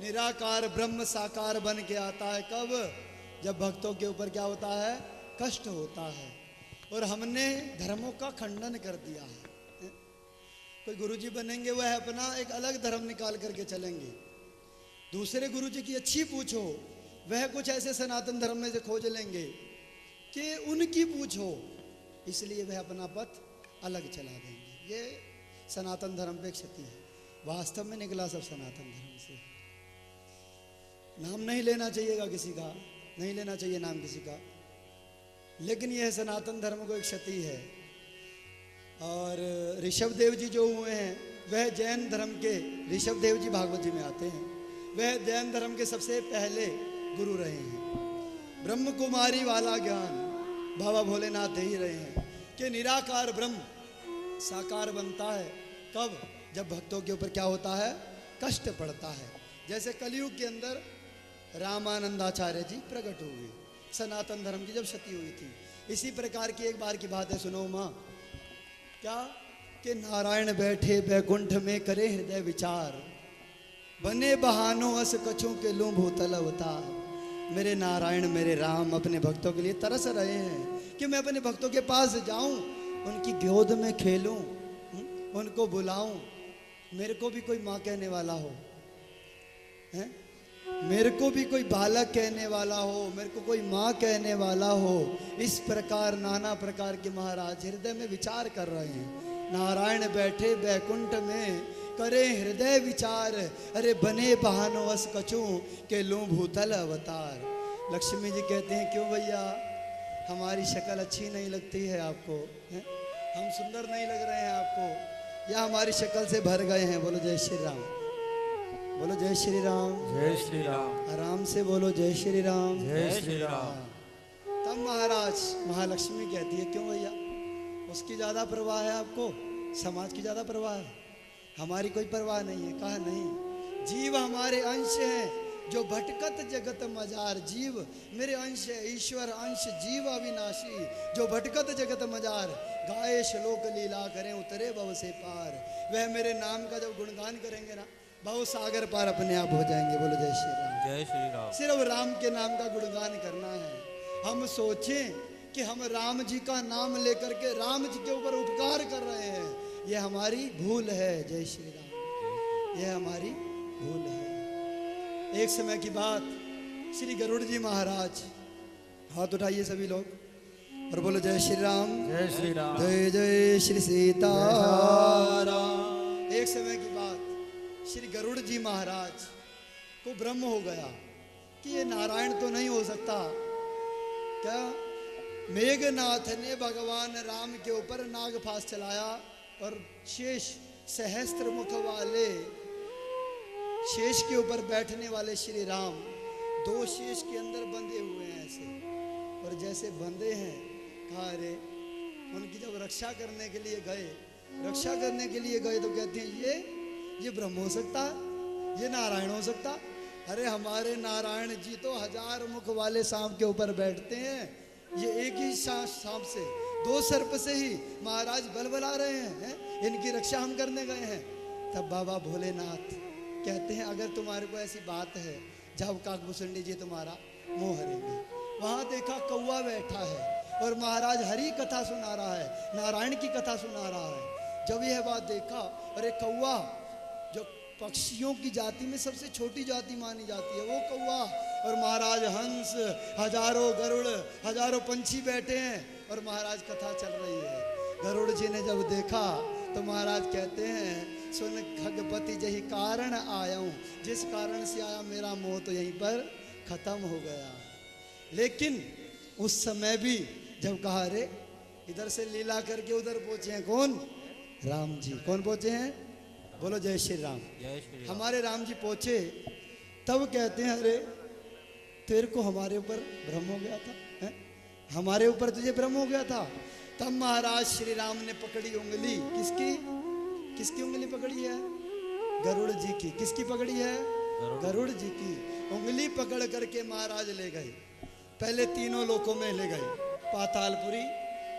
निराकार ब्रह्म साकार बन के आता है कब? जब भक्तों के ऊपर क्या होता है? कष्ट होता है। और हमने धर्मों का खंडन कर दिया है। कोई गुरुजी बनेंगे वह अपना एक अलग धर्म निकाल करके चलेंगे। दूसरे गुरुजी की अच्छी पूछो, वह कुछ ऐसे सनातन धर्म में से खोज लेंगे कि उनकी पूछो, इसलिए वह अपना पथ अलग चला देंगे। ये सनातन धर्म पे क्षति है। वास्तव में निकला सब सनातन धर्म से। नाम नहीं लेना चाहिएगा किसी का, नहीं लेना चाहिए नाम किसी का, लेकिन यह सनातन धर्म को एक क्षति है। और ऋषभ देव जी जो हुए हैं वह जैन धर्म के, ऋषभ देव जी भागवत जी में आते हैं, वह जैन धर्म के सबसे पहले गुरु रहे हैं। ब्रह्म कुमारी वाला ज्ञान बाबा भोलेनाथ दे ही रहे हैं कि निराकार ब्रह्म साकार बनता है कब? जब भक्तों के ऊपर क्या होता है? कष्ट पड़ता है। जैसे कलयुग के अंदर रामानंदाचार्य जी प्रकट हुए, सनातन धर्म की जब क्षति हुई थी। इसी प्रकार की एक बार की बात है, सुनो माँ। क्या कि नारायण बैठे बैकुंठ में करे हृदय विचार, बने बहानों अस कछों के लूं भूतल अवतार। मेरे नारायण मेरे राम अपने भक्तों के लिए तरस रहे हैं कि मैं अपने भक्तों के पास जाऊं, उनकी गोद में खेलूं, उनको बुलाऊं। मेरे को भी कोई माँ कहने वाला हो, हैं? मेरे को भी कोई बालक कहने वाला हो, मेरे को कोई माँ कहने वाला हो। इस प्रकार नाना प्रकार के महाराज हृदय में विचार कर रहे हैं। नारायण बैठे बैकुंठ में करे हृदय विचार, अरे बने बहानो अस कछू के लूं भूतल अवतार। लक्ष्मी जी कहते हैं क्यों भैया हमारी शक्ल अच्छी नहीं लगती है आपको, है? हम सुंदर नहीं लग रहे हैं आपको, या हमारी शक्ल से भर गए हैं? बोलो जय श्री राम, बोलो जय श्री राम, जय श्री राम। आराम से बोलो जय श्री राम, जय श्री राम। तब महाराज महालक्ष्मी कहती है क्यों भैया उसकी ज्यादा परवाह है आपको, समाज की ज्यादा परवाह है, हमारी कोई परवाह नहीं है। कहा नहीं, जीव हमारे अंश हैं जो भटकत जगत मजार। जीव मेरे अंश है, ईश्वर अंश जीव अविनाशी जो भटकत जगत मजार। गाए श्लोक लीला करें उतरे भव से पार। वह मेरे नाम का जब गुणगान करेंगे ना, भव सागर पार अपने आप हो जाएंगे। बोलो जय श्री राम, जय श्री राम। सिर्फ राम के नाम का गुणगान करना है। हम सोचें कि हम राम जी का नाम लेकर के राम जी के ऊपर उपकार कर रहे हैं, यह हमारी भूल है। जय श्री राम, यह हमारी भूल है। एक समय की बात, श्री गरुड़ जी महाराज, हाथ उठाइए सभी लोग और बोलो जय श्री राम, जय श्री राम। जय जय श्री सीताराम। एक समय की बात, श्री गरुड़ जी महाराज को ब्रह्म हो गया कि ये नारायण तो नहीं हो सकता। क्या मेघनाथ ने भगवान राम के ऊपर नागफास चलाया और शेष सहस्त्र मुख वाले शेष के ऊपर बैठने वाले श्री राम दो शेष के अंदर बंधे हुए हैं ऐसे, और जैसे बंधे हैं कहा अरे उनकी जब रक्षा करने के लिए गए, रक्षा करने के लिए गए तो कहते हैं ये ब्रह्म हो सकता है, ये नारायण हो सकता। अरे हमारे नारायण जी तो 1000 मुख वाले सांप के ऊपर बैठते हैं, ये एक ही सांप से 2 सर्प से ही महाराज बल बला रहे हैं, इनकी रक्षा हम करने गए हैं। तब बाबा भोलेनाथ कहते हैं अगर तुम्हारे को ऐसी बात है जाओ काकभूषणी जी तुम्हारा मुंह हरेंगे। वहां देखा कौवा बैठा है और महाराज हरि कथा सुना रहा है, नारायण की कथा सुना रहा है। जब यह बात देखा, अरे कौवा जो पक्षियों की जाति में सबसे छोटी जाति मानी जाती है वो कौवा, और महाराज हंस, हजारों गरुड़, हजारों पंछी बैठे हैं और महाराज कथा चल रही है। गरुड़ जी ने जब देखा तो महाराज कहते हैं सुन खगपति जही कारण आया हूँ, जिस कारण से आया मेरा मोह तो यहीं पर खत्म हो गया। लेकिन उस समय भी जब कहा अरे इधर से लीला करके उधर पहुंचे हैं कौन? राम जी। कौन पहुंचे हैं? बोलो जय श्री राम, जय श्री राम। हमारे राम जी पहुंचे। तब कहते हैं अरे तेरे को हमारे ऊपर भ्रम हो गया था, है? हमारे ऊपर तुझे भ्रम हो गया था। तब महाराज श्री राम ने पकड़ी उंगली, किसकी उंगली पकड़ी है? गरुड़ जी की। किसकी पकड़ी है? गरुड़ जी की उंगली पकड़ करके महाराज ले गए। पहले तीनों लोकों में ले गए, पातालपुरी,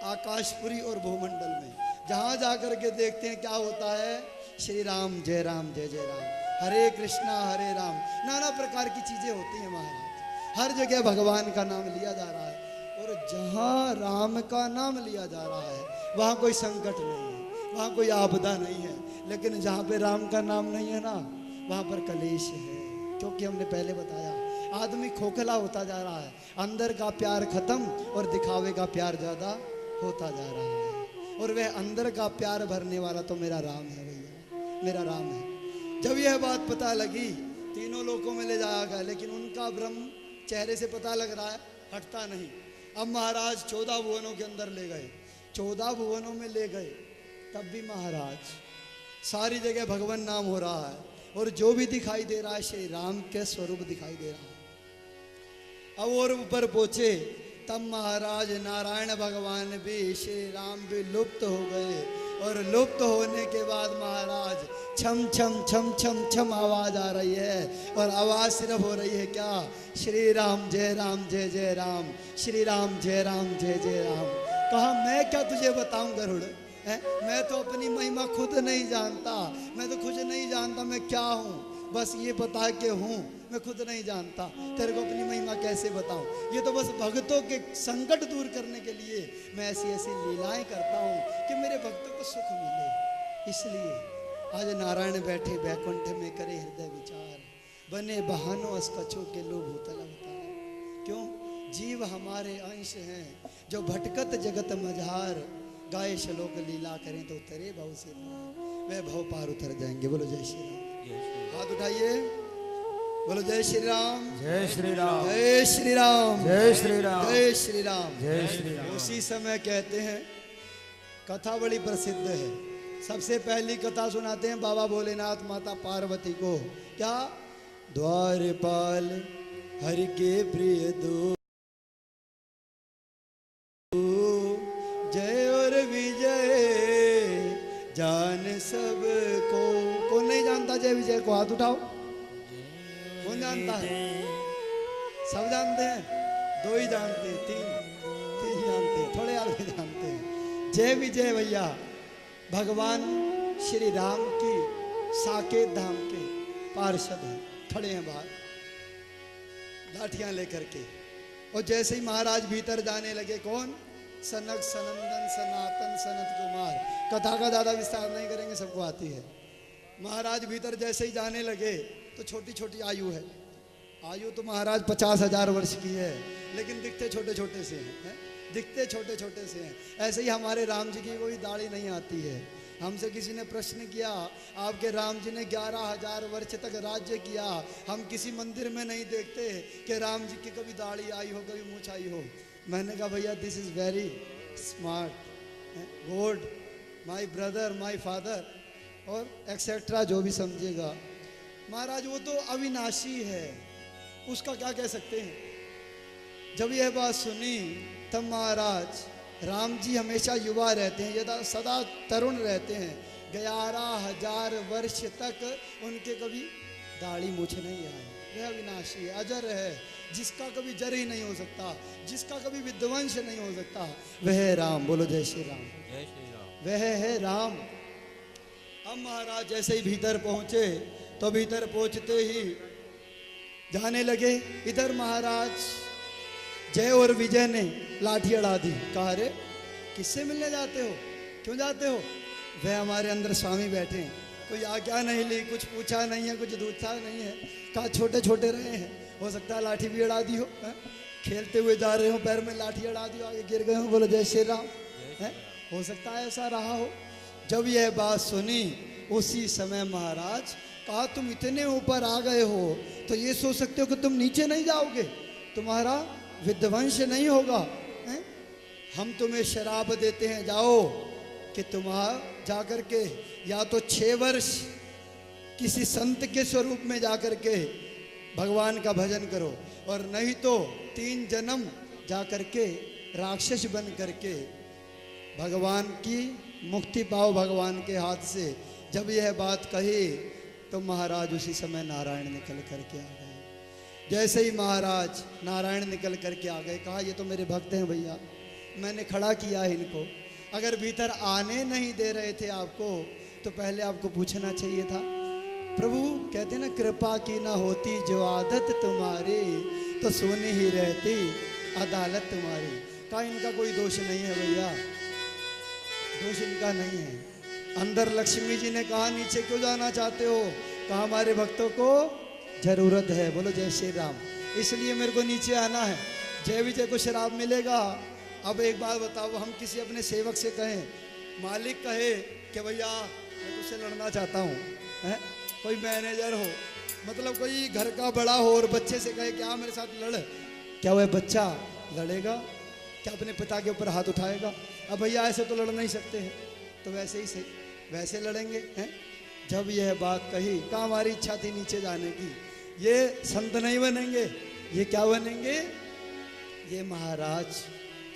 आकाशपुरी और भूमंडल में। जहां जाकर के देखते हैं क्या होता है, श्री राम जय जय राम, हरे कृष्णा हरे राम, नाना प्रकार की चीजें होती हैं महाराज। हर जगह भगवान का नाम लिया जा रहा है, और जहाँ राम का नाम लिया जा रहा है वहाँ कोई संकट नहीं है, वहाँ कोई आपदा नहीं है। लेकिन जहाँ पे राम का नाम नहीं है ना, वहाँ पर कलेश है। क्योंकि हमने पहले बताया, आदमी खोखला होता जा रहा है, अंदर का प्यार खत्म और दिखावे का प्यार ज़्यादा होता जा रहा है। और वह अंदर का प्यार भरने वाला तो मेरा राम है भैया, मेरा राम है। जब यह बात पता लगी, तीनों लोकों में ले जाया गया, लेकिन उनका ब्रह्म चेहरे से पता लग रहा है, हटता नहीं। अब महाराज 14 भुवनों के अंदर ले गए, 14 भुवनों में ले गए, तब भी महाराज सारी जगह भगवान नाम हो रहा है, और जो भी दिखाई दे रहा है श्री राम के स्वरूप दिखाई दे रहा है। अब और ऊपर पहुंचे, तब महाराज नारायण भगवान भी श्री राम भी लुप्त हो गए, और लुप्त होने के बाद महाराज छम छम छम छम छम आवाज आ रही है, और आवाज सिर्फ हो रही है क्या, श्री राम जय राम जय जय राम, श्री राम जय राम जय जय राम। कहा मैं क्या तुझे बताऊं गरुड़, मैं तो अपनी महिमा खुद नहीं जानता, मैं तो खुद नहीं जानता मैं क्या हूँ, बस ये पता के हूँ, मैं खुद नहीं जानता, तेरे को अपनी महिमा कैसे बताऊं। ये तो बस भक्तों के संकट दूर करने के लिए मैं ऐसी ऐसी लीलाएं करता हूँ कि मेरे भक्तों को सुख मिले। इसलिए आज नारायण बैठे बैकुंठ में करे हृदय विचार, बने बहानों अस कछो के लो भूतल अवतार। क्यों, जीव हमारे अंश हैं, जो भटकत जगत मझार, गाये श्लोक लीला करें तो उतरे भव से पार, वह भव पार उतर जाएंगे। बोलो जय श्री राम, हाथ उठाइए, बोलो जय श्री राम जय श्री राम जय श्री राम जय श्री राम जय श्री राम जय श्री राम। उसी समय कहते हैं, कथा बड़ी प्रसिद्ध है। सबसे पहली कथा सुनाते हैं बाबा भोलेनाथ माता पार्वती को। क्या, द्वारपाल हरि के प्रिय दो, जय और विजय जान सबको। कौन नहीं जानता जय विजय को, हाथ उठाओ। कौन जानता है? सब जानते हैं, दो ही जानते हैं, तीन जानते हैं, थोड़े और भी जानते हैं। जय विजय भैया भगवान श्री राम की साकेत धाम के पार्षद हैं, खड़े हैं बाहर लाठियां लेकर के। और जैसे ही महाराज भीतर जाने लगे, कौन, सनक सनंदन सनातन सनत कुमार। कथा का ज्यादा विस्तार नहीं करेंगे, सबको आती है। महाराज भीतर जैसे ही जाने लगे तो छोटी छोटी आयु है, आयु तो महाराज 50,000 वर्ष की है, लेकिन दिखते छोटे छोटे से हैं, दिखते छोटे छोटे से हैं। ऐसे ही हमारे राम जी की कोई दाढ़ी नहीं आती है। हमसे किसी ने प्रश्न किया, आपके राम जी ने 11,000 वर्ष तक राज्य किया, हम किसी मंदिर में नहीं देखते कि राम जी की कभी दाढ़ी आई हो, कभी मूछ आई हो। मैंने कहा भैया this is very smart, good, my brother, my father, और एक्सेट्रा जो भी समझेगा। महाराज वो तो अविनाशी है, उसका क्या कह सकते हैं। जब यह बात सुनी तब महाराज, राम जी हमेशा युवा रहते हैं, यदा सदा तरुण रहते हैं। 11,000 वर्ष तक उनके कभी दाढ़ी मूछ नहीं आई। वह अविनाशी है, अजर है, जिसका कभी जर ही नहीं हो सकता, जिसका कभी विध्वंस नहीं हो सकता, वह है राम। बोलो जय श्री राम जय श्री राम। वह है राम। अब महाराज जैसे ही भीतर पहुंचे तो भीतर पहुंचते ही जाने लगे। इधर महाराज जय और विजय ने लाठी अड़ा दी। कहा, रे किससे मिलने जाते हो, क्यों जाते हो? वह हमारे अंदर स्वामी बैठे हैं, कोई आज्ञा नहीं ली, कुछ पूछा नहीं है, कुछ पूछा नहीं है। कहा छोटे छोटे रहे हैं, हो सकता है लाठी भी अड़ा दी हो, खेलते हुए जा रहे हो, पैर में लाठी अड़ा दी हो, आगे गिर गए हो। बोलो जय श्री राम। हो सकता है ऐसा रहा हो। जब यह बात सुनी उसी समय महाराज कहा, तुम इतने ऊपर आ गए हो तो ये सोच सकते हो कि तुम नीचे नहीं जाओगे, तुम्हारा विध्वंस नहीं होगा, है? हम तुम्हें शराब देते हैं, जाओ कि तुम्हारा जाकर के या तो 6 वर्ष किसी संत के स्वरूप में जाकर के भगवान का भजन करो, और नहीं तो 3 जन्म जाकर के राक्षस बन करके भगवान की मुक्ति पाओ भगवान के हाथ से। जब यह बात कही तो महाराज उसी समय नारायण निकल करके आ गए। जैसे ही महाराज नारायण निकल करके आ गए, कहा ये तो मेरे भक्त हैं भैया, मैंने खड़ा किया है इनको, अगर भीतर आने नहीं दे रहे थे आपको तो पहले आपको पूछना चाहिए था, प्रभु कहते ना, कृपा की ना होती जो आदत तुम्हारी, तो सुनी ही रहती अदालत तुम्हारी। कहा इनका कोई दोष नहीं है भैया, दोष इनका नहीं है। अंदर लक्ष्मी जी ने कहा नीचे क्यों जाना चाहते हो? कहा हमारे भक्तों को जरूरत है। बोलो जय श्री राम। इसलिए मेरे को नीचे आना है। जय विजय को शराब मिलेगा। अब एक बात बताओ, हम किसी अपने सेवक से कहें, मालिक कहे कि भैया मैं तुझसे लड़ना चाहता हूँ, कोई मैनेजर हो, मतलब कोई घर का बड़ा हो, और बच्चे से कहे क्या मेरे साथ लड़, क्या वह बच्चा लड़ेगा? क्या अपने पिता के ऊपर हाथ उठाएगा? अब भैया ऐसे तो लड़ नहीं सकते हैं, तो वैसे ही से वैसे लड़ेंगे हैं। जब यह बात कही, कहाँ हमारी इच्छा थी नीचे जाने की। ये संत नहीं बनेंगे, ये क्या बनेंगे? ये महाराज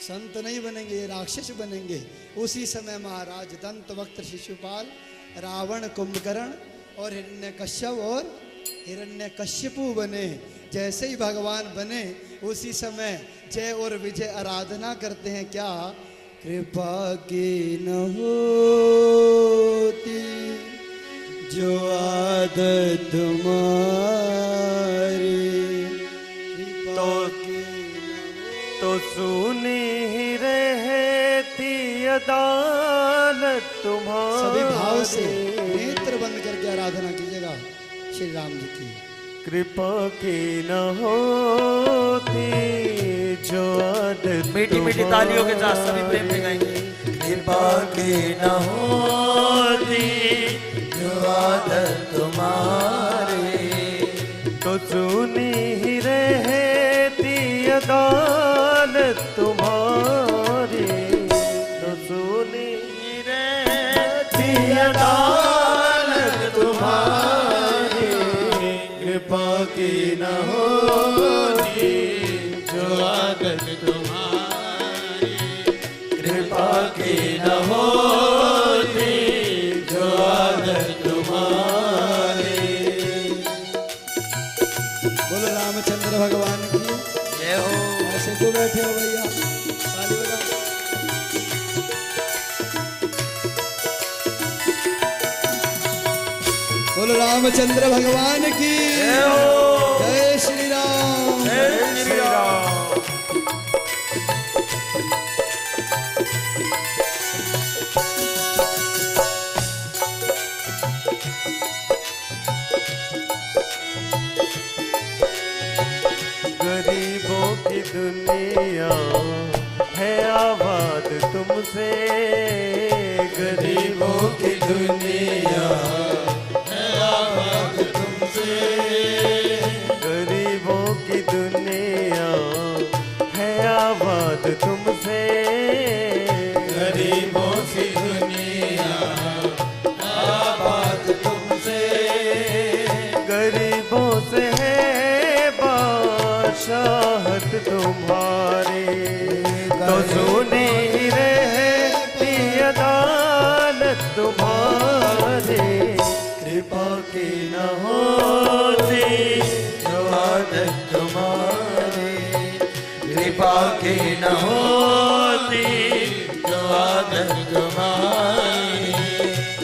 संत नहीं बनेंगे, ये राक्षस बनेंगे। उसी समय महाराज दंतवक्त शिशुपाल, रावण, कुंभकर्ण और हिरण्यकश्यप और हिरण्यकश्यपु बने। जैसे ही भगवान बने उसी समय जय और विजय आराधना करते हैं। क्या कृपा की न होती जो आदत तुम्हारी, तो सुनी ही रहती अदालत तुम्हारी। सभी भाव से नेत्र बंद करके आराधना कीजिएगा श्री राम जी की। कृपा की न होती जो आदत, मीठी मीठी तालियों के साथ सभी प्रेम से गाएंगे। कृपा की न होती जो आदत तुम्हारी, तो सुनी ही रहती अदालत तुम्हारी, तो सुनी ही रहती अदालत तुम्हारी। कृपा की न होती जो आदत तुम्हारी, कृपा की न होती जो आदत तुम्हारी। बोलो रामचंद्र भगवान की जय हो। ऐसे क्यों बैठे हो भैया? ताली बजाओ। बोलो रामचंद्र भगवान की जय हो। जय श्री राम। जय श्री राम। गरीबों की दुनिया है आबाद तुमसे, गरीबों की दुनिया है आबाद तुमसे, गरीबों की दुनिया है आबाद तुमसे, गरीबों की दुनिया आबाद तुमसे, गरीबों से है बादशाहत तुम्हारी, तो सुनी रहती अदालत तुम्हारी। कृपा की न होती जो आदत तुम्हारी, कृपा की न होती जो आदत तुम्हारी,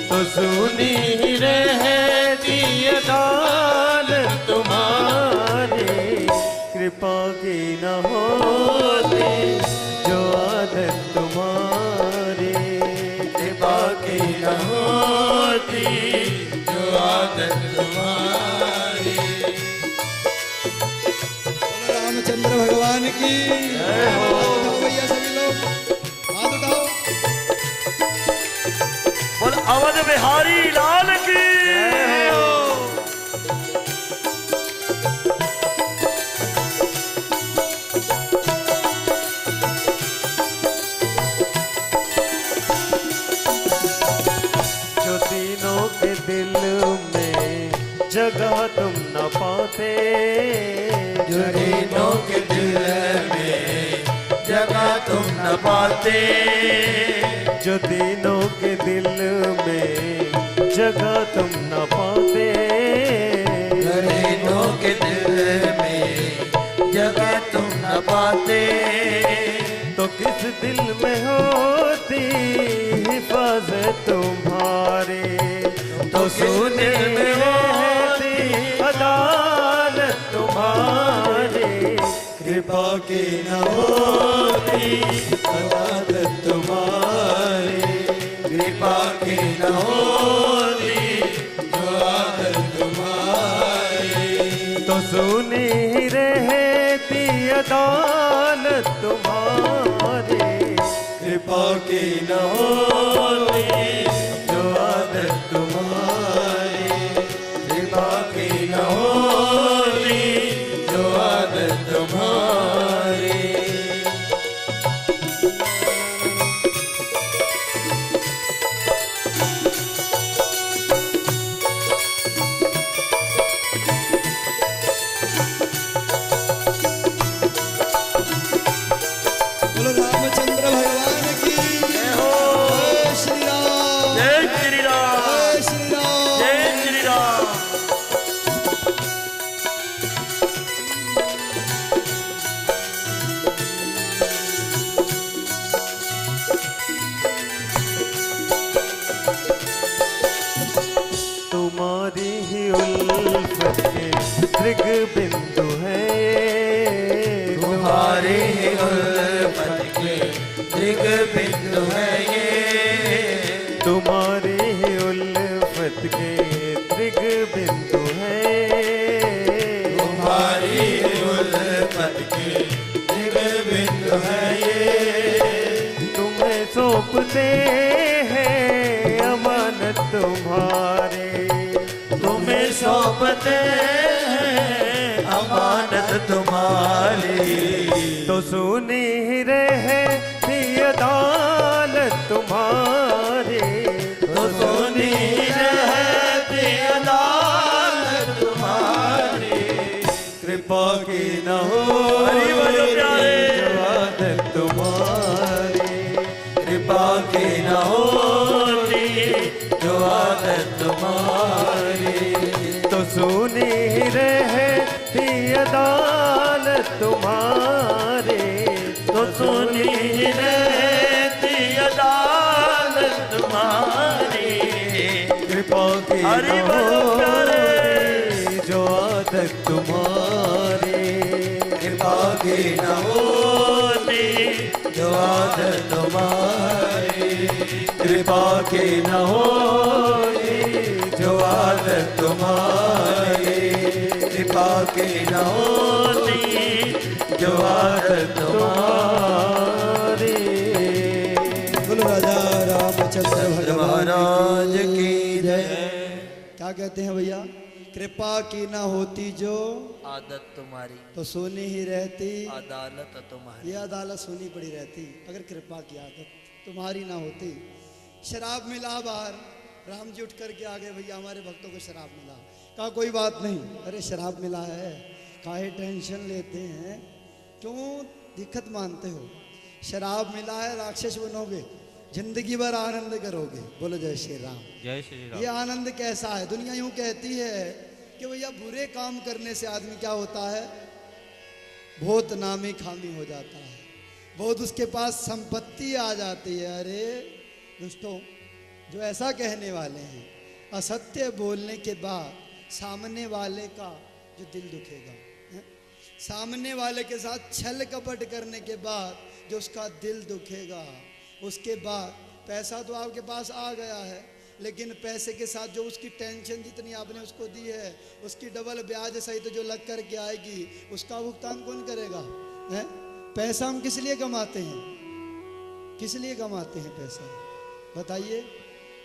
तो सुनी रहती अदालत तुम्हारी। कृपा की न होती जो आदत तुम्हारी, कृपा की न होती जो आदत तुम्हारी। बोलो रामचंद्र भगवान की जय हो। हाथ उठाओ भैया सभी लोग, हाथ उठाओ। बोल अवध बिहारी लाल की जय हो। जो तीनों के दिल में जगह तुम न पाते, जो तीनों के दिल में जगह तुम न पाते, जो तीनों के दिल में जगह तुम न पाते, जो तीनों के दिल में जगह तुम न पाते, तो किस दिल में होती हिफाजत तुम्हारी, तो किस दिल में कृपा की न होती आदत तुम्हारी, कृपा की न होती जो आदत तुम्हारी, तो सुनी रहती अदालत तुम्हारी। कृपा की न होती जो आदत तुम्हारी, कृपा की न होती जो आदत तुम्हारी। बोलो रामचंद्र भगवान की जय हो। जय श्री राम, जय श्री राम, जय श्री राम। जय श्री राम। तुम्हारी ही उल्फत के दृग बिंदु है ये, तुम्हारे ही उल्फत के दृग बिंदु है ये, तुम्हारी ही उल्फत के दृग बिंदु है ये। तुम्हारी ही उल्फत के दृग बिंदु है ये, तुम्हें सौंपते हैं अमानत तुम्हारे, तुम्हें सौंपते हैं अमानत तुम्हारी, तो सुनी रहती अदालत तुम्हारी। तो सुनी रहती अदालत तुम्हारी, कृपा की न हरि बोलो प्यारे। हो आदत तुम्हारी, कृपा की न होती जो आदत तुम्हारी, तो सुनी रहती अदालत तुम्हारी। तो सुनी रहती अदालत तुम्हारी। कृपा की हरि न बोलो प्यारे। होती जो आदत तुम्हारी। कृपा की न होती जो आदत तुम्हारी, कृपा की न होती जो आदत तुम्हारी, कृपा की न होती जो आदत तुम्हारी। बोलो राजा रामचंद्र भगवान महाराज की जय। क्या कहते हैं भैया? कृपा की ना होती जो आदत तुम्हारी, तो सोनी ही रहती, अदालत तुम्हारी। ये अदालत सोनी पड़ी रहती अगर कृपा की आदत तुम्हारी ना होती। शराब मिला बाहर, राम जी उठ करके आ गए, भैया हमारे भक्तों को शराब मिला। कहा कोई बात नहीं, अरे शराब मिला है, काहे टेंशन लेते हैं, क्यों दिक्कत मानते हो? शराब मिला है, राक्षस बनोगे, जिंदगी भर आनंद करोगे। बोलो जय श्री राम। जय श्री राम। ये आनंद कैसा है? दुनिया यूं कहती है कि भैया बुरे काम करने से आदमी क्या होता है, बहुत नामी खामी हो जाता है, बहुत उसके पास संपत्ति आ जाती है। अरे दोस्तों, जो ऐसा कहने वाले हैं, असत्य बोलने के बाद सामने वाले का जो दिल दुखेगा, हैं? सामने वाले के साथ छल कपट करने के बाद जो उसका दिल दुखेगा, उसके बाद पैसा तो आपके पास आ गया है, लेकिन पैसे के साथ जो उसकी टेंशन जितनी आपने उसको दी है, उसकी डबल ब्याज सहित जो लग कर के आएगी, उसका भुगतान कौन करेगा? हैं? पैसा हम किस लिए कमाते हैं? किस लिए कमाते हैं पैसा? बताइए।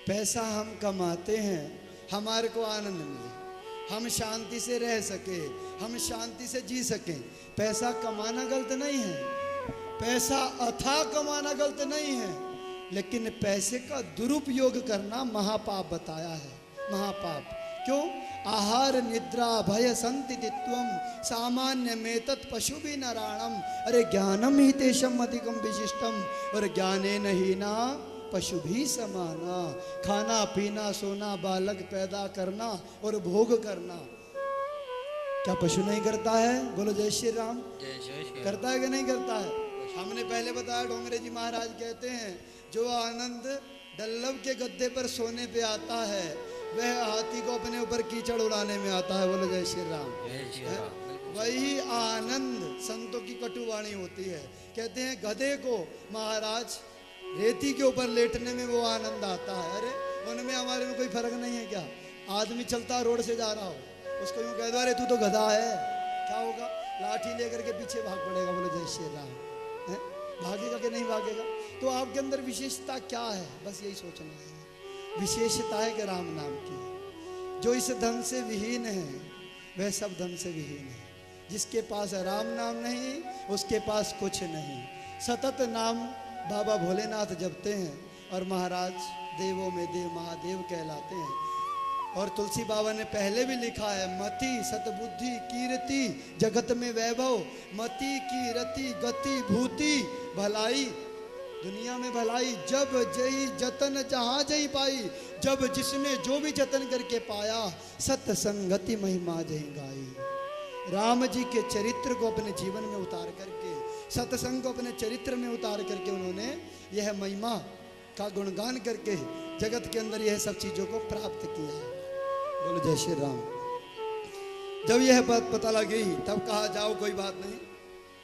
पैसा हम कमाते हैं हमारे को आनंद मिले, हम शांति से रह सके, हम शांति से जी सकें। पैसा कमाना गलत नहीं है, पैसा अथाह कमाना गलत नहीं है, लेकिन पैसे का दुरुपयोग करना महापाप बताया है, महापाप। क्यों? आहार निद्रा भय संतित्वम सामान्य में तत् पशु भी नारायणम। अरे ज्ञानम ही तेषम अधिकम विशिष्टम, और ज्ञाने नहीं ना पशु भी समाना। खाना पीना सोना बालक पैदा करना और भोग करना क्या पशु नहीं करता है? बोलो जय श्री राम। करता है कि नहीं करता है? हमने पहले बताया, डोंगरे जी महाराज कहते हैं, जो आनंद डल्लव के गद्दे पर सोने पे आता है, वह हाथी को अपने ऊपर कीचड़ उड़ाने में आता है। बोलो जय श्री राम। वही आनंद संतों की कटुवाणी होती है। कहते हैं गधे को महाराज रेती के ऊपर लेटने में वो आनंद आता है। अरे उनमें हमारे में कोई फर्क नहीं है क्या? आदमी चलता रोड से जा रहा हो, उसको यूं कह दो अरे तू तो गधा है, क्या होगा? लाठी लेकर के पीछे भाग पड़ेगा। बोलो जय श्री राम। है? भागेगा कि नहीं भागेगा? तो आपके अंदर विशेषता क्या है? बस यही सोचना है। विशेषता है कि राम नाम की। जो इस धन से विहीन है वह सब धन से विहीन है। जिसके पास राम नाम नहीं उसके पास कुछ नहीं। सतत नाम बाबा भोलेनाथ जपते हैं और महाराज देवों में देव महादेव कहलाते हैं। और तुलसी बाबा ने पहले भी लिखा है, मति सतबुद्धि कीर्ति जगत में वैभव, मति कीर्ति गति भूति भलाई, दुनिया में भलाई जब जई जतन जहाँ जई पाई। जब जिसने जो भी जतन करके पाया, सत्संगति महिमा जही गाई। राम जी के चरित्र को अपने जीवन में उतार करके, सत्संग को अपने चरित्र में उतार करके उन्होंने यह महिमा का गुणगान करके जगत के अंदर यह सब चीजों को प्राप्त किया है। बोलो जय श्री राम। जब यह बात पता लगी तब कहा जाओ कोई बात नहीं,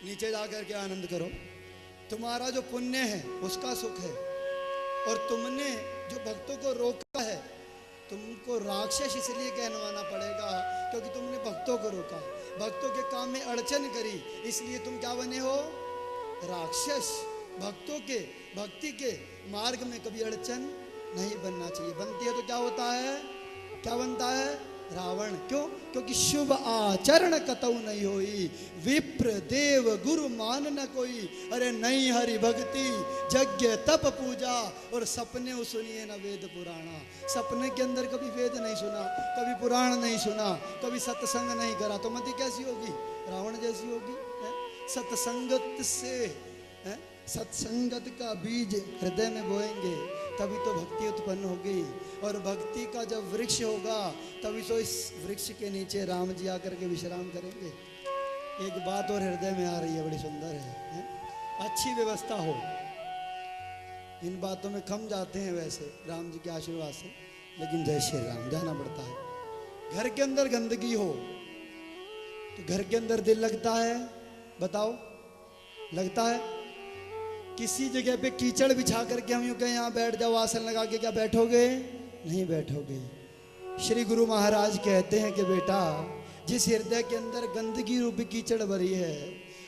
नीचे जाकर के आनंद करो। तुम्हारा जो पुण्य है उसका सुख है, और तुमने जो भक्तों को रोका है, तुमको राक्षस इसलिए कहलवाना पड़ेगा क्योंकि तुमने भक्तों को रोका, भक्तों के काम में अड़चन करी, इसलिए तुम क्या बने हो? राक्षस। भक्तों के भक्ति के मार्ग में कभी अड़चन नहीं बनना चाहिए। बनती है तो क्या होता है? क्या बनता है? रावण। क्यों? क्योंकि शुभ आचरण कतऊ नहीं होई, विप्र देव गुरु मान न कोई। अरे नहीं हरि भक्ति यज्ञ तप पूजा और सपने सुनिए न वेद पुराणा। सपने के अंदर कभी वेद नहीं सुना, कभी पुराण नहीं सुना, कभी सत्संग नहीं करा तो मति कैसी होगी? रावण जैसी होगी। सत्संगत से है? सत्संगत का बीज हृदय में बोएंगे तभी तो भक्ति उत्पन्न होगी, और भक्ति का जब वृक्ष होगा तभी तो इस वृक्ष के नीचे राम जी आकर के विश्राम करेंगे। एक बात और हृदय में आ रही है, बड़ी सुंदर है? अच्छी व्यवस्था हो। इन बातों में खम जाते हैं वैसे राम जी के आशीर्वाद से, लेकिन जय श्री राम जाना पड़ता है। घर के अंदर गंदगी हो तो घर के अंदर दिल लगता है? बताओ, लगता है? किसी जगह पे कीचड़ बिछा करके हम यूं कहें यहाँ बैठ जाओ, आसन लगा के, क्या बैठोगे? नहीं बैठोगे। श्री गुरु महाराज कहते हैं कि बेटा, जिस हृदय के अंदर गंदगी रूपी कीचड़ भरी है,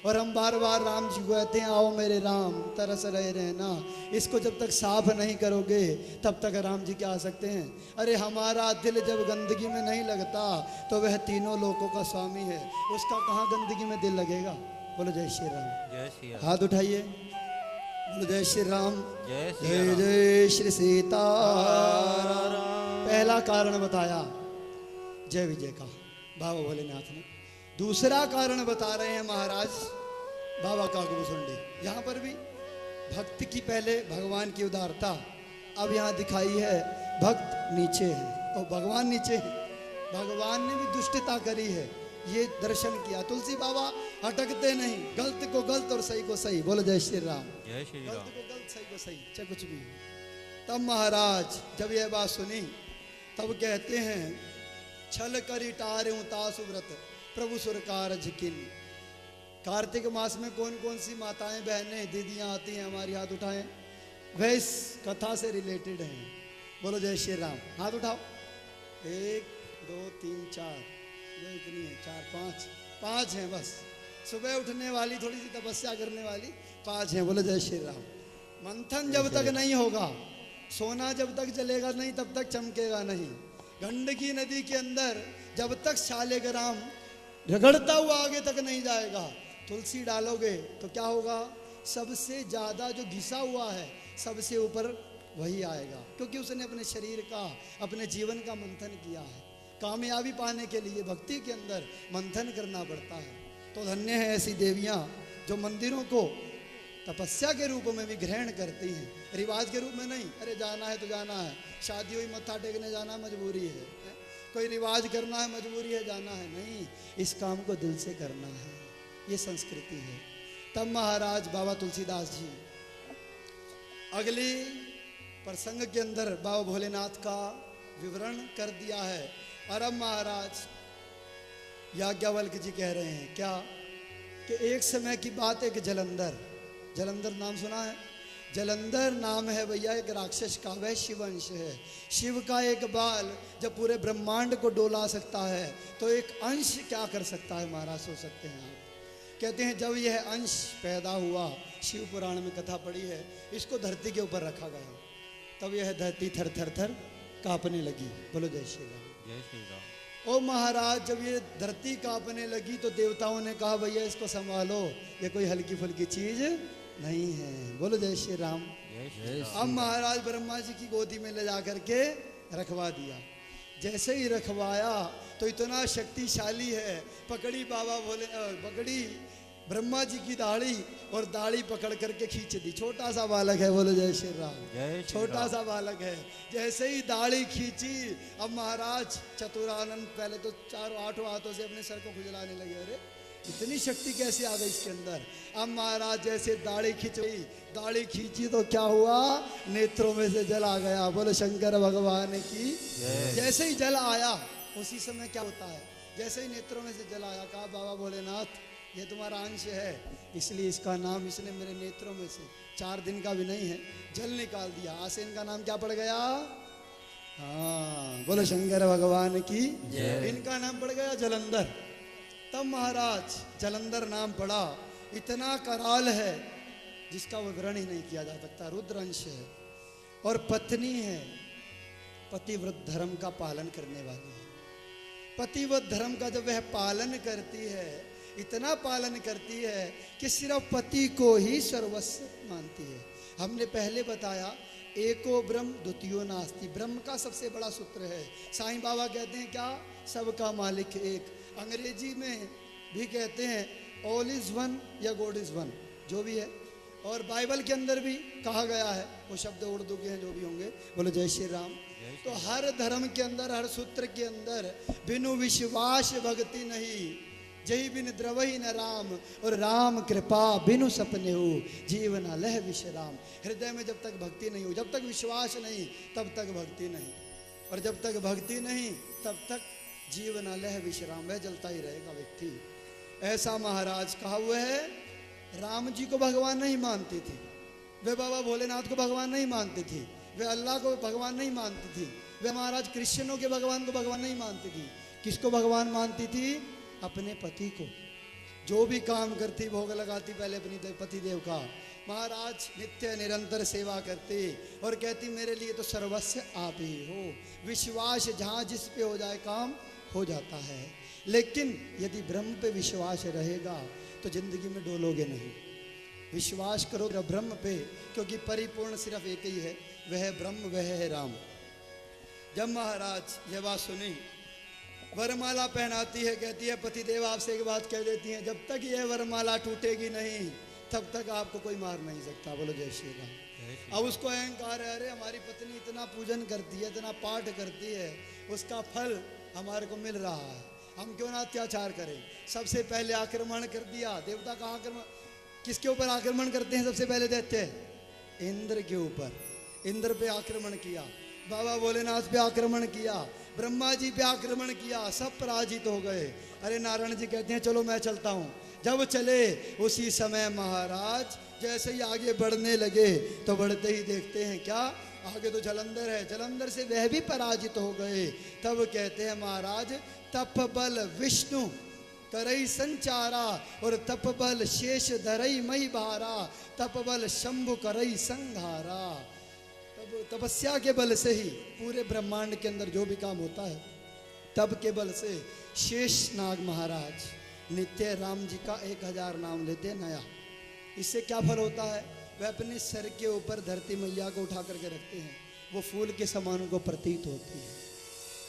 और हम बार बार राम जी को कहते हैं आओ मेरे राम तरस रहे रहना, इसको जब तक साफ नहीं करोगे तब तक राम जी क्या आ सकते हैं? अरे हमारा दिल जब गंदगी में नहीं लगता तो वह तीनों लोकों का स्वामी है, उसका कहाँ गंदगी में दिल लगेगा? बोलो जय श्री राम। जय श्री राम। हाथ उठाइए, बोलो जय श्री राम। जय श्री जय राम। जय श्री सीताराम। पहला कारण बताया जय विजय का बाबा भोलेनाथ ने। दूसरा कारण बता रहे हैं महाराज बाबा काकभूषुंडी। यहाँ पर भी भक्त की पहले भगवान की उदारता अब यहाँ दिखाई है। भक्त नीचे है और भगवान नीचे है। भगवान ने भी दुष्टता करी है, ये दर्शन किया। तुलसी बाबा अटकते नहीं, गलत को गलत और सही को सही। बोलो जय श्री राम। जय श्री राम। गलत को गलत, सही को सही, चाहे कुछ भी। तब महाराज जब यह बात सुनी तब कहते हैं, छल करी टारें तासु व्रत प्रभु सुरकार झिकिन। कार्तिक मास में कौन कौन सी माताएं बहनें दीदियां आती हैं हमारी, हाथ उठाएं। वह इस कथा से रिलेटेड हैं। बोलो जय श्री राम। हाथ उठाओ। 1 2 3 4, ये इतनी है, 4 5 5 हैं बस। सुबह उठने वाली, थोड़ी सी तपस्या करने वाली 5 हैं। बोलो जय श्री राम। मंथन जब तक नहीं होगा, सोना जब तक जलेगा नहीं तब तक चमकेगा नहीं। गंडकी नदी के अंदर जब तक शालिग्राम रगड़ता हुआ आगे तक नहीं जाएगा, तुलसी डालोगे तो क्या होगा? सबसे ज्यादा जो घिसा हुआ है सबसे ऊपर वही आएगा, क्योंकि उसने अपने शरीर का, अपने जीवन का मंथन किया है। कामयाबी पाने के लिए भक्ति के अंदर मंथन करना पड़ता है। तो धन्य है ऐसी देवियां जो मंदिरों को तपस्या के रूप में भी ग्रहण करती हैं, रिवाज के रूप में नहीं। अरे जाना है तो जाना है, शादी हुई मत्था टेकने जाना मजबूरी है, कोई रिवाज करना है मजबूरी है, जाना है, नहीं, इस काम को दिल से करना है, ये संस्कृति है। तब महाराज बाबा तुलसीदास जी अगले प्रसंग के अंदर बाबा भोलेनाथ का विवरण कर दिया है। और अब महाराज याज्ञवल्क्य जी कह रहे हैं क्या कि एक समय की बात है कि जलंधर, जलंधर नाम सुना है? जलंधर नाम है भैया एक राक्षस का, वह शिवंश है। शिव का एक बाल जब पूरे ब्रह्मांड को डोला सकता है तो एक अंश क्या कर सकता है महाराज, सोच सकते हैं आप? कहते हैं जब यह अंश पैदा हुआ, शिव पुराण में कथा पड़ी है, इसको धरती के ऊपर रखा गया, तब यह धरती थर थर थर कांपने लगी। बोलो जय श्री राम। जय श्री राम। ओ महाराज, जब ये धरती कांपने लगी तो देवताओं ने कहा भैया इसको संभालो, ये कोई हल्की फुल्की चीज नहीं है। बोलो जय श्री राम। जय श्री राम। अब महाराज ब्रह्मा जी की गोदी में ले जा करके रखवा दिया। जैसे ही रखवाया तो इतना शक्तिशाली है, पकड़ी बाबा बोले, पकड़ी ब्रह्मा जी की दाढ़ी और दाढ़ी पकड़ करके खींच दी। छोटा सा बालक है, बोलो जय श्री राम। जय श्री छोटा राम। सा बालक है, जैसे ही दाढ़ी खींची, अब महाराज चतुरानंद पहले तो चारों आठों हाथों से अपने सर को खुजलाने लगे। अरे इतनी शक्ति कैसे आ गई इसके अंदर? अब महाराज जैसे दाढ़ी खींची, दाढ़ी खींची तो क्या हुआ, नेत्रों में से जल आ गया। बोलो शंकर भगवान की। जैसे ही जल आया उसी समय क्या होता है, जैसे ही नेत्रों में से जल आया, कहा बाबा भोलेनाथ ये तुम्हारा अंश है, इसलिए इसका नाम, इसने मेरे नेत्रों में से 4 दिन का भी नहीं है जल निकाल दिया, आज से इनका नाम क्या पड़ गया? हाँ बोलो शंकर भगवान की। इनका नाम पड़ गया जलंधर। तब महाराज जलंधर नाम पड़ा। इतना कराल है जिसका विवरण ही नहीं किया जा सकता। रुद्रंश है और पत्नी है, पतिव्रत धर्म का पालन करने वाली है। पतिव्रत धर्म का जब वह पालन करती है, इतना पालन करती है कि सिर्फ पति को ही सर्वस्व मानती है। हमने पहले बताया एको ब्रह्म द्वितीयो नास्ति, ब्रह्म का सबसे बड़ा सूत्र है। साईं बाबा कहते हैं क्या, सबका मालिक एक। अंग्रेजी में भी कहते हैं ऑल इज वन या गॉड इज वन, जो भी है। और बाइबल के अंदर भी कहा गया है, वो शब्द उर्दू के हैं जो भी होंगे, बोलो जय श्री राम। तो हर धर्म के अंदर, हर सूत्र के अंदर बिनु विश्वास भक्ति नहीं, जही बिन द्रवही न राम, और राम कृपा बिनु सपने हो जीवन लह विश्राम। हृदय में जब तक भक्ति नहीं हो, जब तक विश्वास नहीं तब तक भक्ति नहीं, और जब तक भक्ति नहीं तब तक जीवन लह विश्राम, वह जलता ही रहेगा व्यक्ति। ऐसा महाराज कहा हुआ है। राम जी को भगवान नहीं मानती थी, वे बाबा भोलेनाथ को भगवान नहीं मानती थी, वे अल्लाह को भगवान नहीं मानती थी, वे महाराज क्रिश्चियनों के भगवान को भगवान नहीं मानती थी। किसको भगवान मानती थी? अपने पति को। जो भी काम करती, भोग लगाती पहले अपनी पति देव का, महाराज नित्य निरंतर सेवा करती और कहती मेरे लिए तो सर्वस्व आप ही हो। विश्वास जहाँ जिस पे हो जाए काम हो जाता है। लेकिन यदि ब्रह्म पे विश्वास रहेगा तो जिंदगी में डोलोगे नहीं। विश्वास करोगे ब्रह्म पे, क्योंकि परिपूर्ण सिर्फ एक ही है, वह ब्रह्म, वह है राम। जब महाराज यह बात सुनी, वरमाला पहनाती है, कहती है पतिदेव आपसे एक बात कह देती है, जब तक यह वरमाला टूटेगी नहीं तब तक आपको कोई मार नहीं सकता। बोलो जय श्री राम। अब उसको अहंकार है, अरे हमारी पत्नी इतना पूजन करती है, इतना पाठ करती है, उसका फल हमारे को मिल रहा है, हम क्यों ना अत्याचार करें। सबसे पहले आक्रमण कर दिया। देवता का आक्रमण, किसके ऊपर आक्रमण करते हैं सबसे पहले? दैत्य इंद्र के ऊपर। इंद्र पे आक्रमण किया, बाबा भोलेनाथ पे आक्रमण किया, ब्रह्मा जी पे आक्रमण किया, सब पराजित हो गए। अरे नारायण जी कहते हैं चलो मैं चलता हूँ। जब चले उसी समय महाराज जैसे ही आगे बढ़ने लगे तो बढ़ते ही देखते हैं क्या, आगे तो जलंधर है, जलंधर से वह भी पराजित हो गए। तब कहते हैं महाराज तप बल विष्णु करई संचारा, और तप बल शेष धरई मई भारा, तप बल शंभु करई संघारा। तब तपस्या के बल से ही पूरे ब्रह्मांड के अंदर जो भी काम होता है, तब के बल से शेष नाग महाराज नित्य राम जी का 1000 नाम लेते नया। इससे क्या फल होता है? वह अपने सर के ऊपर धरती मैया को उठा करके रखते हैं, वो फूल के समान को प्रतीत होती है।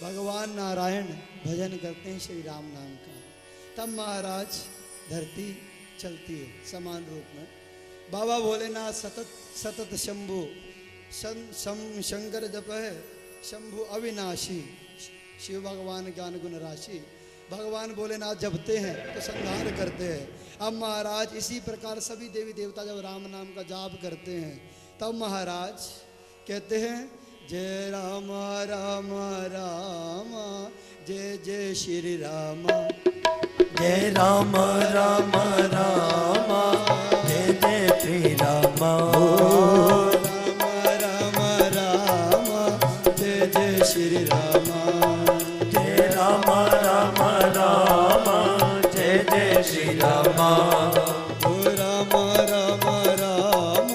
भगवान नारायण भजन करते हैं श्री राम नाम का, तब महाराज धरती चलती है समान रूप में। बाबा भोलेनाथ सतत सतत शंभु शंकर जप है, शंभु अविनाशी, शिव भगवान ज्ञान गुण राशि। भगवान भोलेनाथ जपते हैं तो संहार करते हैं। अब महाराज इसी प्रकार सभी देवी देवता जब राम नाम का जाप करते हैं तब महाराज कहते हैं जय राम राम राम जय जय श्री राम। जय राम राम राम जय जय श्री राम। राम राम राम जय जय श्री राम। जय राम राम राम जय जय श्री राम। राम राम राम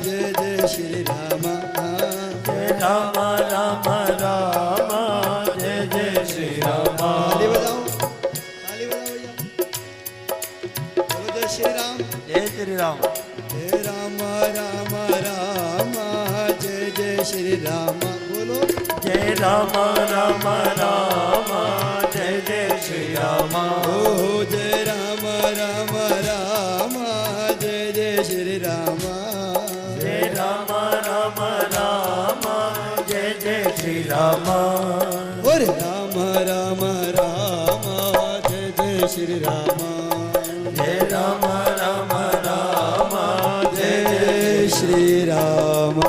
जय जय श्री राम। जय राम राम राम जय जय श्री राम। ताली बजाओ, ताली बजाओ भैया। बोलो जय श्री राम। जय श्री राम। जय राम राम राम जय जय श्री राम। बोलो जय राम राम राम जय जय श्री राम। ओ जय राम राम राम जय जय श्री राम। जय राम राम राम जय जय श्री राम। और राम राम राम जय जय श्री राम। जय राम राम राम जय जय श्री राम।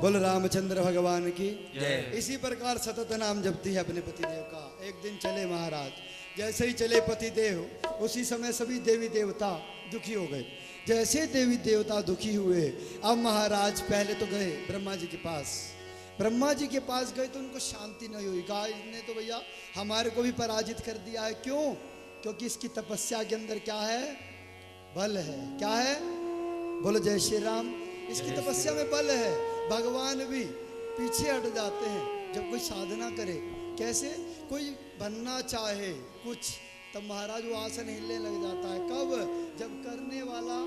बोलो रामचंद्र भगवान की जय। इसी प्रकार सतत नाम जपती है अपने पतिदेव का। एक दिन चले महाराज, जैसे ही चले पतिदेव उसी समय सभी देवी देवता दुखी हो गए। जैसे देवी देवता दुखी हुए, अब महाराज पहले तो गए ब्रह्मा जी के पास। ब्रह्मा जी के पास गए तो उनको शांति नहीं हुई। कहा इसने तो भैया हमारे को भी पराजित कर दिया है। क्यों? क्योंकि इसकी तपस्या के अंदर क्या है? बल है। क्या है? बोलो जय श्री राम। इसकी तपस्या में बल है। भगवान भी पीछे हट जाते हैं जब कोई साधना करे। कैसे? कोई बनना चाहे कुछ, तब महाराज वो आसन हिलने लग जाता है। कब? जब करने वाला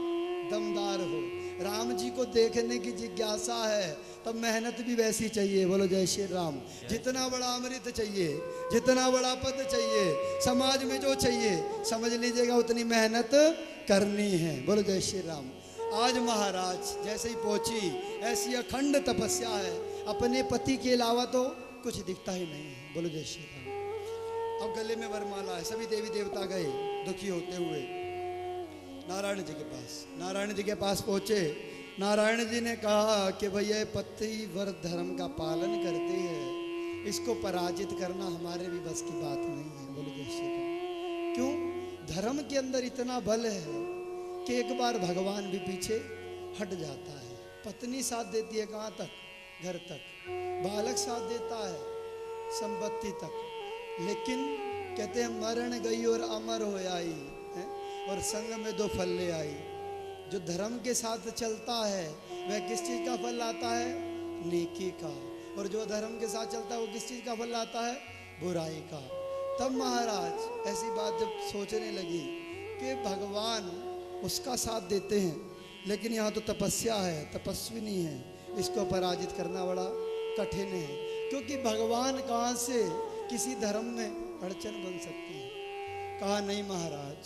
दमदार हो। राम जी को देखने की जिज्ञासा है, तब मेहनत भी वैसी चाहिए। बोलो जय श्री राम। जितना बड़ा अमृत चाहिए, जितना बड़ा पद चाहिए, समाज में जो चाहिए, समझ लीजिएगा उतनी मेहनत करनी है। बोलो जय श्री राम। आज महाराज जैसे ही पहुंची, ऐसी अखंड तपस्या है, अपने पति के अलावा तो कुछ दिखता ही नहीं है। बोलो जय श्री राम। अब गले में वरमाला है। सभी देवी देवता गए दुखी होते हुए नारायण जी के पास। नारायण जी के पास पहुंचे। नारायण जी ने कहा कि भैया पति व्रत धर्म का पालन करते हैं, इसको पराजित करना हमारे भी बस की बात नहीं है। बोलो जय श्री राम। क्यों? धर्म के अंदर इतना बल है कि एक बार भगवान भी पीछे हट जाता है। पत्नी साथ देती है कहाँ तक? घर तक। बालक साथ देता है संपत्ति तक। लेकिन कहते हैं मरण गई और अमर हो आई है, और संग में दो फल ले आई। जो धर्म के साथ चलता है वह किस चीज का फल लाता है? नेकी का। और जो धर्म के साथ चलता है वो किस चीज का फल लाता है? बुराई का। तब महाराज ऐसी बात जब सोचने लगी कि भगवान उसका साथ देते हैं, लेकिन यहाँ तो तपस्या है, तपस्विनी है, इसको पराजित करना बड़ा कठिन है। क्योंकि भगवान कहाँ से किसी धर्म में अड़चन बन सकती है? कहा नहीं महाराज,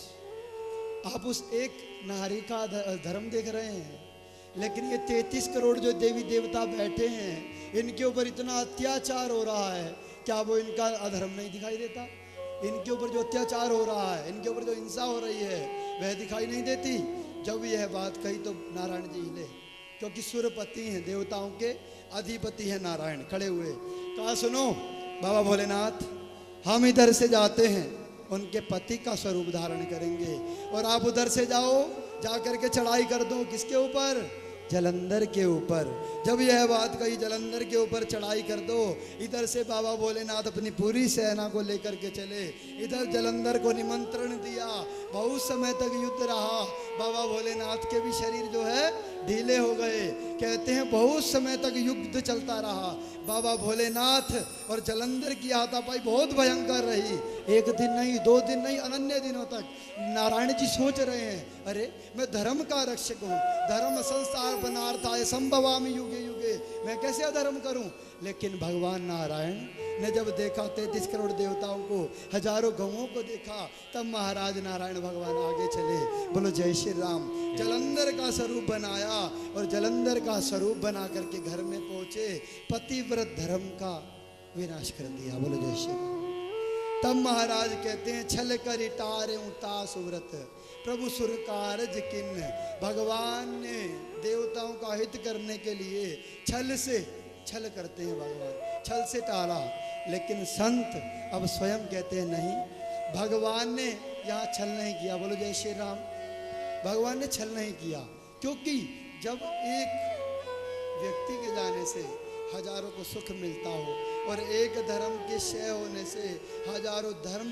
आप उस एक नारी का धर्म देख रहे हैं, लेकिन ये 33 करोड़ जो देवी देवता बैठे हैं, इनके ऊपर इतना अत्याचार हो रहा है, क्या वो इनका अधर्म नहीं दिखाई देता? इनके ऊपर जो अत्याचार हो रहा है, इनके ऊपर जो हिंसा हो रही है, वह दिखाई नहीं देती? जब यह बात कही तो नारायण जी हिले, क्योंकि सुरपति हैं, देवताओं के अधिपति हैं नारायण। खड़े हुए कहा सुनो बाबा भोलेनाथ, हम इधर से जाते हैं, उनके पति का स्वरूप धारण करेंगे, और आप उधर से जाओ, जा करके चढ़ाई कर दो। किसके ऊपर? जलंधर के ऊपर। जब यह बात कही जलंधर के ऊपर चढ़ाई कर दो, इधर से बाबा भोलेनाथ अपनी पूरी सेना को लेकर के चले। इधर जलंधर को निमंत्रण दिया, बहुत समय तक युद्ध रहा। बाबा भोलेनाथ के भी शरीर जो है ढीले हो गए। कहते हैं बहुत समय तक युद्ध चलता रहा। बाबा भोलेनाथ और जलंधर की हाथापाई बहुत भयंकर रही। एक दिन नहीं, 2 दिन नहीं, अनन्य दिनों तक नारायण जी सोच रहे हैं, अरे मैं धर्म का रक्षक हूँ, धर्म संस्थापनार्थाय संभवामि युगे युगे, मैं कैसे अधर्म करूँ? लेकिन भगवान नारायण ने जब देखा 33 करोड़ देवताओं को, हजारों गौओं को देखा, तब महाराज नारायण भगवान आगे चले। बोलो जय श्री राम। जलंधर का स्वरूप बनाया, और जलंधर का स्वरूप बना करके घर में पहुंचे, पतिव्रत धर्म का विनाश कर दिया। बोलो जय श्री राम। तब महाराज कहते हैं छल कर इटारे उता सुव्रत प्रभु सुर कारज किन्न। भगवान ने देवताओं का हित करने के लिए छल से, छल करते हैं भगवान, छल से टाला। लेकिन संत अब स्वयं कहते हैं नहीं, भगवान ने यहाँ छल नहीं किया। बोलो जय श्री राम। भगवान ने छल नहीं किया, क्योंकि जब एक व्यक्ति के जाने से हजारों को सुख मिलता हो और एक धर्म के क्षय होने से हजारों धर्म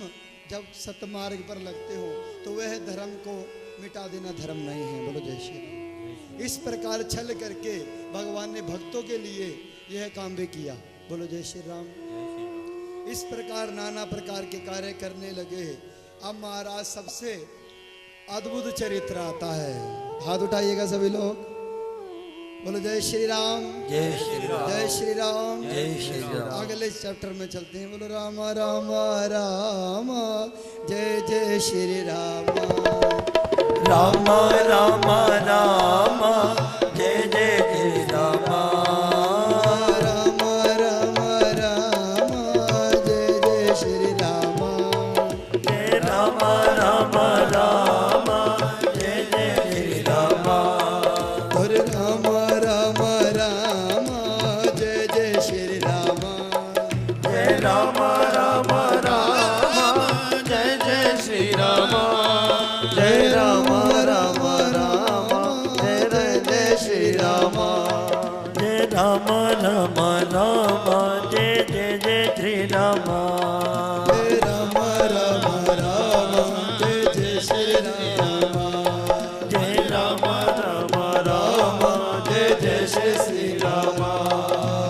जब सतमार्ग पर लगते हो, तो वह धर्म को मिटा देना धर्म नहीं है। बोलो जय श्री राम। इस प्रकार छल करके भगवान ने भक्तों के लिए यह काम भी किया। बोलो जय श्री राम। इस प्रकार नाना प्रकार के कार्य करने लगे। अब महाराज सबसे अद्भुत चरित्र आता है। हाथ उठाइएगा सभी लोग। बोलो जय श्री राम। जय श्री राम। जय श्री राम। जय श्री राम। अगले चैप्टर में चलते हैं। बोलो राम राम राम जय जय श्री राम। राम राम राम जय जय श्री राम। राम राम राम जय जय श्री राम। जय राम राम राम जय जय श्री राम। और राम राम राम जय जय श्री राम। जय राम राम राम जय जय श्री राम। जय राम राम राम जय जय श्री राम। जय राम राम राम जय जय जय श्री राम। जय राम राम राम जय जय श्री राम। जय राम राम राम जय जय श्री राम।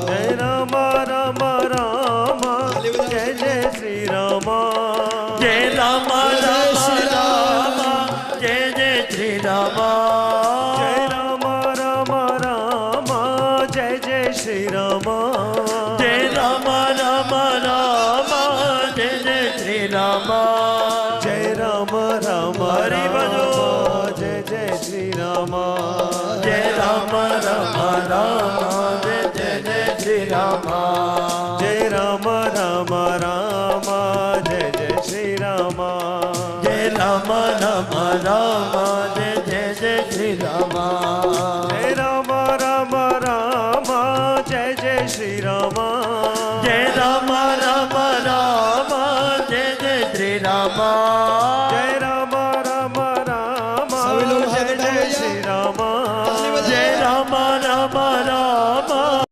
जय राम राम राम जय जय श्री राम। जय राम राम राम जय जय श्री राम। जय राम राम राम जय जय श्री राम। जय राम राम राम जय जय श्री राम। जय राम राम हरि बोलो। जय जय श्री राम। जय राम राम राम जय जय श्री राम। जय राम राम राम जय जय श्री राम। जय राम राम राम जय जय जय श्री राम। जय राम राम राम जय जय श्री राम। जय राम राम राम जय जय श्री राम। जय